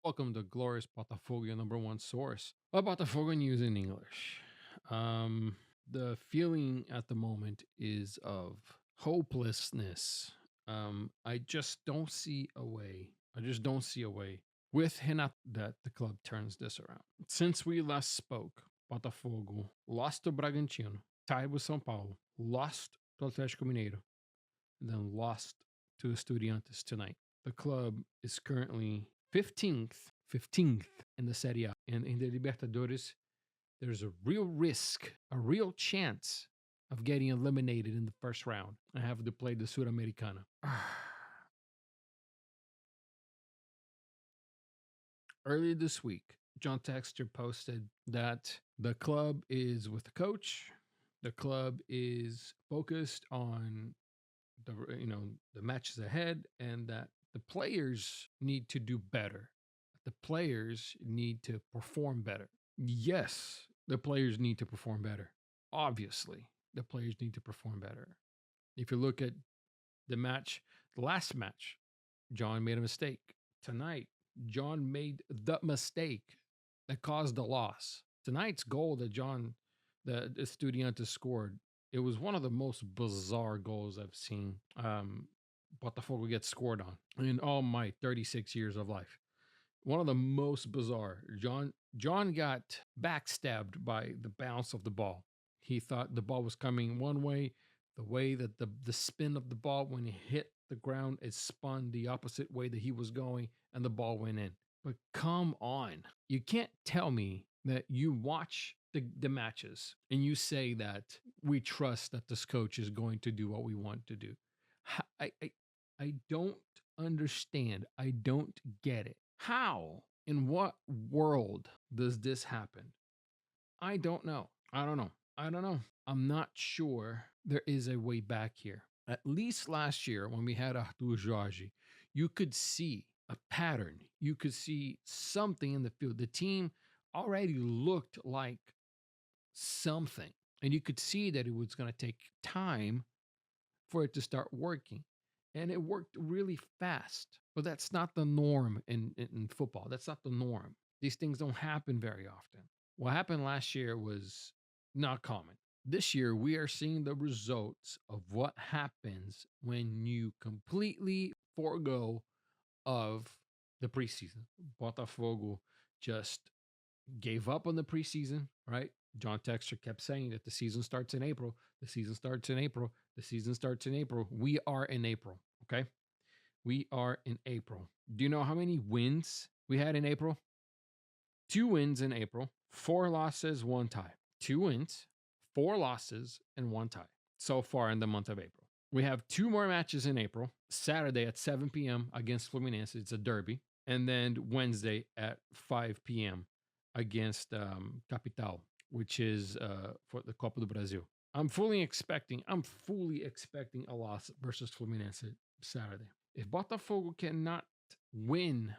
Welcome to Glorious Botafogo, your number one source of Botafogo news in English. Um, the feeling at the moment is of hopelessness. I just don't see a way. I just don't see a way with Renato that the club turns this around. Since we last spoke, Botafogo lost to Bragantino, tied with São Paulo, lost to Atlético Mineiro, and then lost to Estudiantes tonight. The club is currently 15th in the Serie A. And in the Libertadores, there's a real risk, a real chance of getting eliminated in the first round and having to play the Sudamericana. Earlier this week, John Texter posted that the club is with the coach. The club is focused on the matches ahead, and that the players need to do better. The players need to perform better. Yes, the players need to perform better. Obviously, the players need to perform better. If you look at the last match, John made a mistake. Tonight, John made the mistake that caused the loss. Tonight's goal that Estudiantes scored, it was one of the most bizarre goals I've seen Botafogo get scored on in all my 36 years of life. One of the most bizarre. John got backstabbed by the bounce of the ball. He thought the ball was coming one way, the way that the spin of the ball when it hit the ground, it spun the opposite way that he was going, and the ball went in. But come on, you can't tell me that you watch the matches and you say that we trust that this coach is going to do what we want to do. I don't understand. I don't get it. How? In what world does this happen? I don't know. I don't know. I don't know. I'm not sure there is a way back here. At least last year, when we had Artur Jorge, you could see a pattern. You could see something in the field. The team already looked like something. And you could see that it was going to take time for it to start working. And it worked really fast. But that's not the norm in football. That's not the norm. These things don't happen very often. What happened last year was not common. This year, we are seeing the results of what happens when you completely forego of the preseason. Botafogo just gave up on the preseason, right? John Texter kept saying that the season starts in April. The season starts in April. The season starts in April. We are in April, okay? We are in April. Do you know how many wins we had in April? 2 wins in April, 4 losses, 1 tie. 2 wins, 4 losses, and 1 tie so far in the month of April. We have 2 more matches in April. Saturday at 7 p.m. against Fluminense. It's a derby. And then Wednesday at 5 p.m. against Capital, which is for the Copa do Brasil. I'm fully expecting a loss versus Fluminense Saturday. If Botafogo cannot win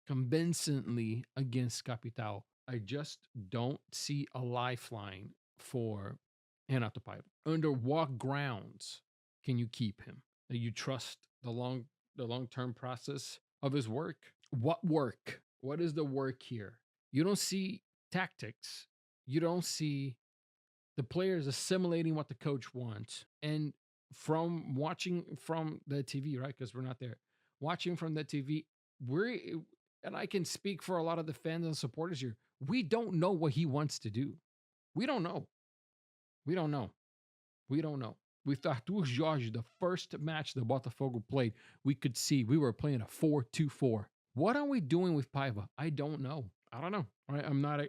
convincingly against Capital, I just don't see a lifeline for Renato Paiva. Under what grounds can you keep him? Do you trust the long term process of his work? What work? What is the work here? You don't see tactics. You don't see the players assimilating what the coach wants. And from watching from the TV, right? Because we're not there. Watching from the TV, and I can speak for a lot of the fans and supporters here. We don't know what he wants to do. We don't know. We don't know. We don't know. With Artur Jorge, the first match that Botafogo played, we could see we were playing a 4-2-4. What are we doing with Paiva? I don't know. I don't know. Right? I'm not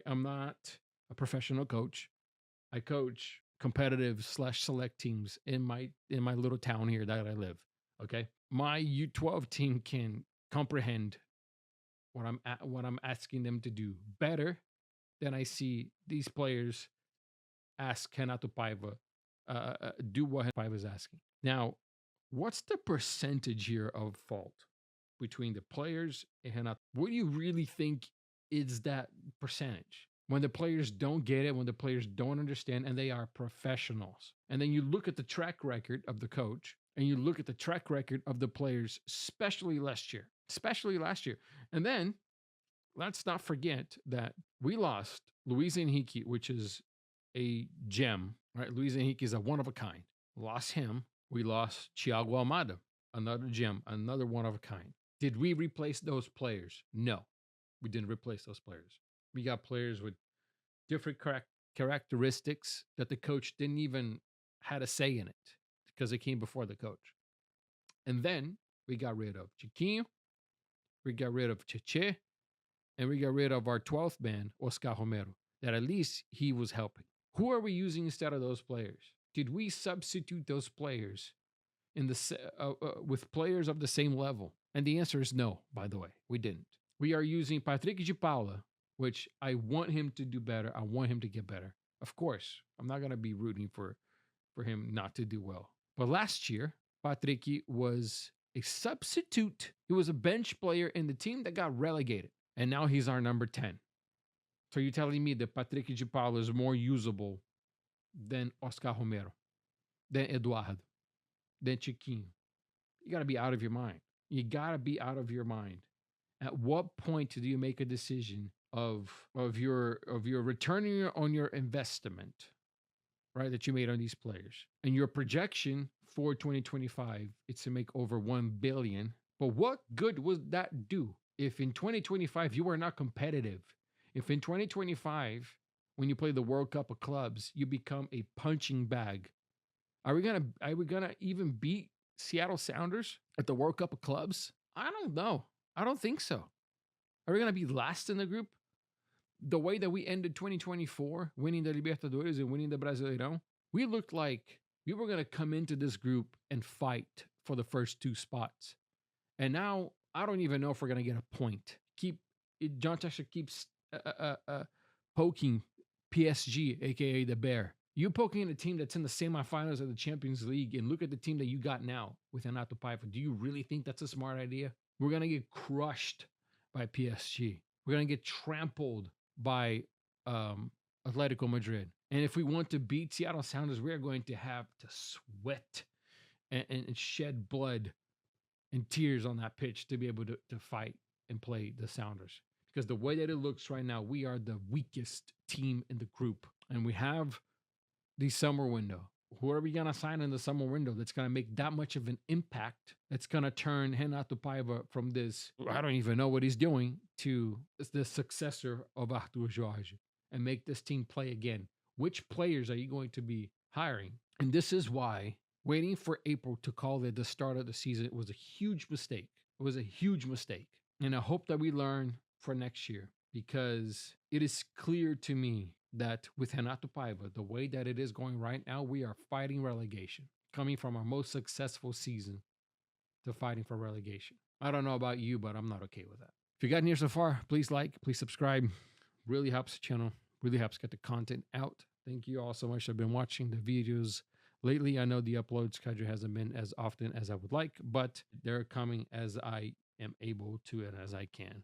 a professional coach. I coach competitive / select teams in my little town here that I live. Okay, my U12 team can comprehend what I'm asking them to do better than I see these players ask Renato Paiva do what Paiva is asking. Now, what's the percentage here of fault between the players and Renato? What do you really think is that percentage? When the players don't get it, when the players don't understand, and they are professionals. And then you look at the track record of the coach, and you look at the track record of the players, especially last year. And then let's not forget that we lost Luis Enrique, which is a gem, right? Luis Enrique is a one of a kind. Lost him. We lost Thiago Almada, another gem, another one of a kind. Did we replace those players? No, we didn't replace those players. We got players with different characteristics that the coach didn't even had a say in it because it came before the coach. And then we got rid of Chiquinho, we got rid of Cheche, and we got rid of our 12th man, Oscar Romero, that at least he was helping. Who are we using instead of those players? Did we substitute those players in with players of the same level? And the answer is no, by the way, we didn't. We are using Patrick de Paula, which I want him to do better. I want him to get better. Of course, I'm not going to be rooting for him not to do well. But last year, Patrick was a substitute. He was a bench player in the team that got relegated. And now he's our number 10. So you're telling me that Patrick de Paula is more usable than Oscar Romero, than Eduardo, than Chiquinho? You got to be out of your mind. You got to be out of your mind. At what point do you make a decision of your returning on your investment, right, that you made on these players, and your projection for 2025 it's to make over 1 billion? But what good would that do if in 2025 you are not competitive? If in 2025, when you play the World Cup of Clubs, you become a punching bag, are we gonna even beat Seattle Sounders at the World Cup of Clubs? I don't know. I don't think so. Are we gonna be last in the group? The way that we ended 2024, winning the Libertadores and winning the Brasileirão, we looked like we were gonna come into this group and fight for the first 2 spots. And now I don't even know if we're gonna get a point. John Texter keeps poking PSG, aka the Bear. You poking a team that's in the semifinals of the Champions League, and look at the team that you got now with Renato Paiva. Do you really think that's a smart idea? We're gonna get crushed by PSG. We're gonna get trampled by Atletico Madrid. And if we want to beat Seattle Sounders, we are going to have to sweat and shed blood and tears on that pitch to be able to fight and play the Sounders. Because the way that it looks right now, we are the weakest team in the group. And we have the summer window. Who are we going to sign in the summer window that's going to make that much of an impact? That's going to turn Renato Paiva from this, I don't even know what he's doing, to the successor of Arthur Jorge and make this team play again. Which players are you going to be hiring? And this is why waiting for April to call it the start of the season was a huge mistake. It was a huge mistake. And I hope that we learn for next year, because it is clear to me that with Renato Paiva, the way that it is going right now, we are fighting relegation, coming from our most successful season to fighting for relegation. I don't know about you, but I'm not okay with that. If you got here so far, please like, please subscribe. Really helps the channel, really helps get the content out. Thank you all so much. I've been watching the videos lately. I know the upload schedule hasn't been as often as I would like, but they're coming as I am able to and as I can.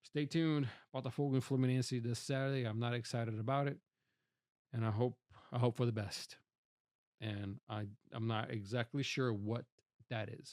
Stay tuned. Botafogo and Fluminense this Saturday. I'm not excited about it, and I hope for the best. And I'm not exactly sure what that is.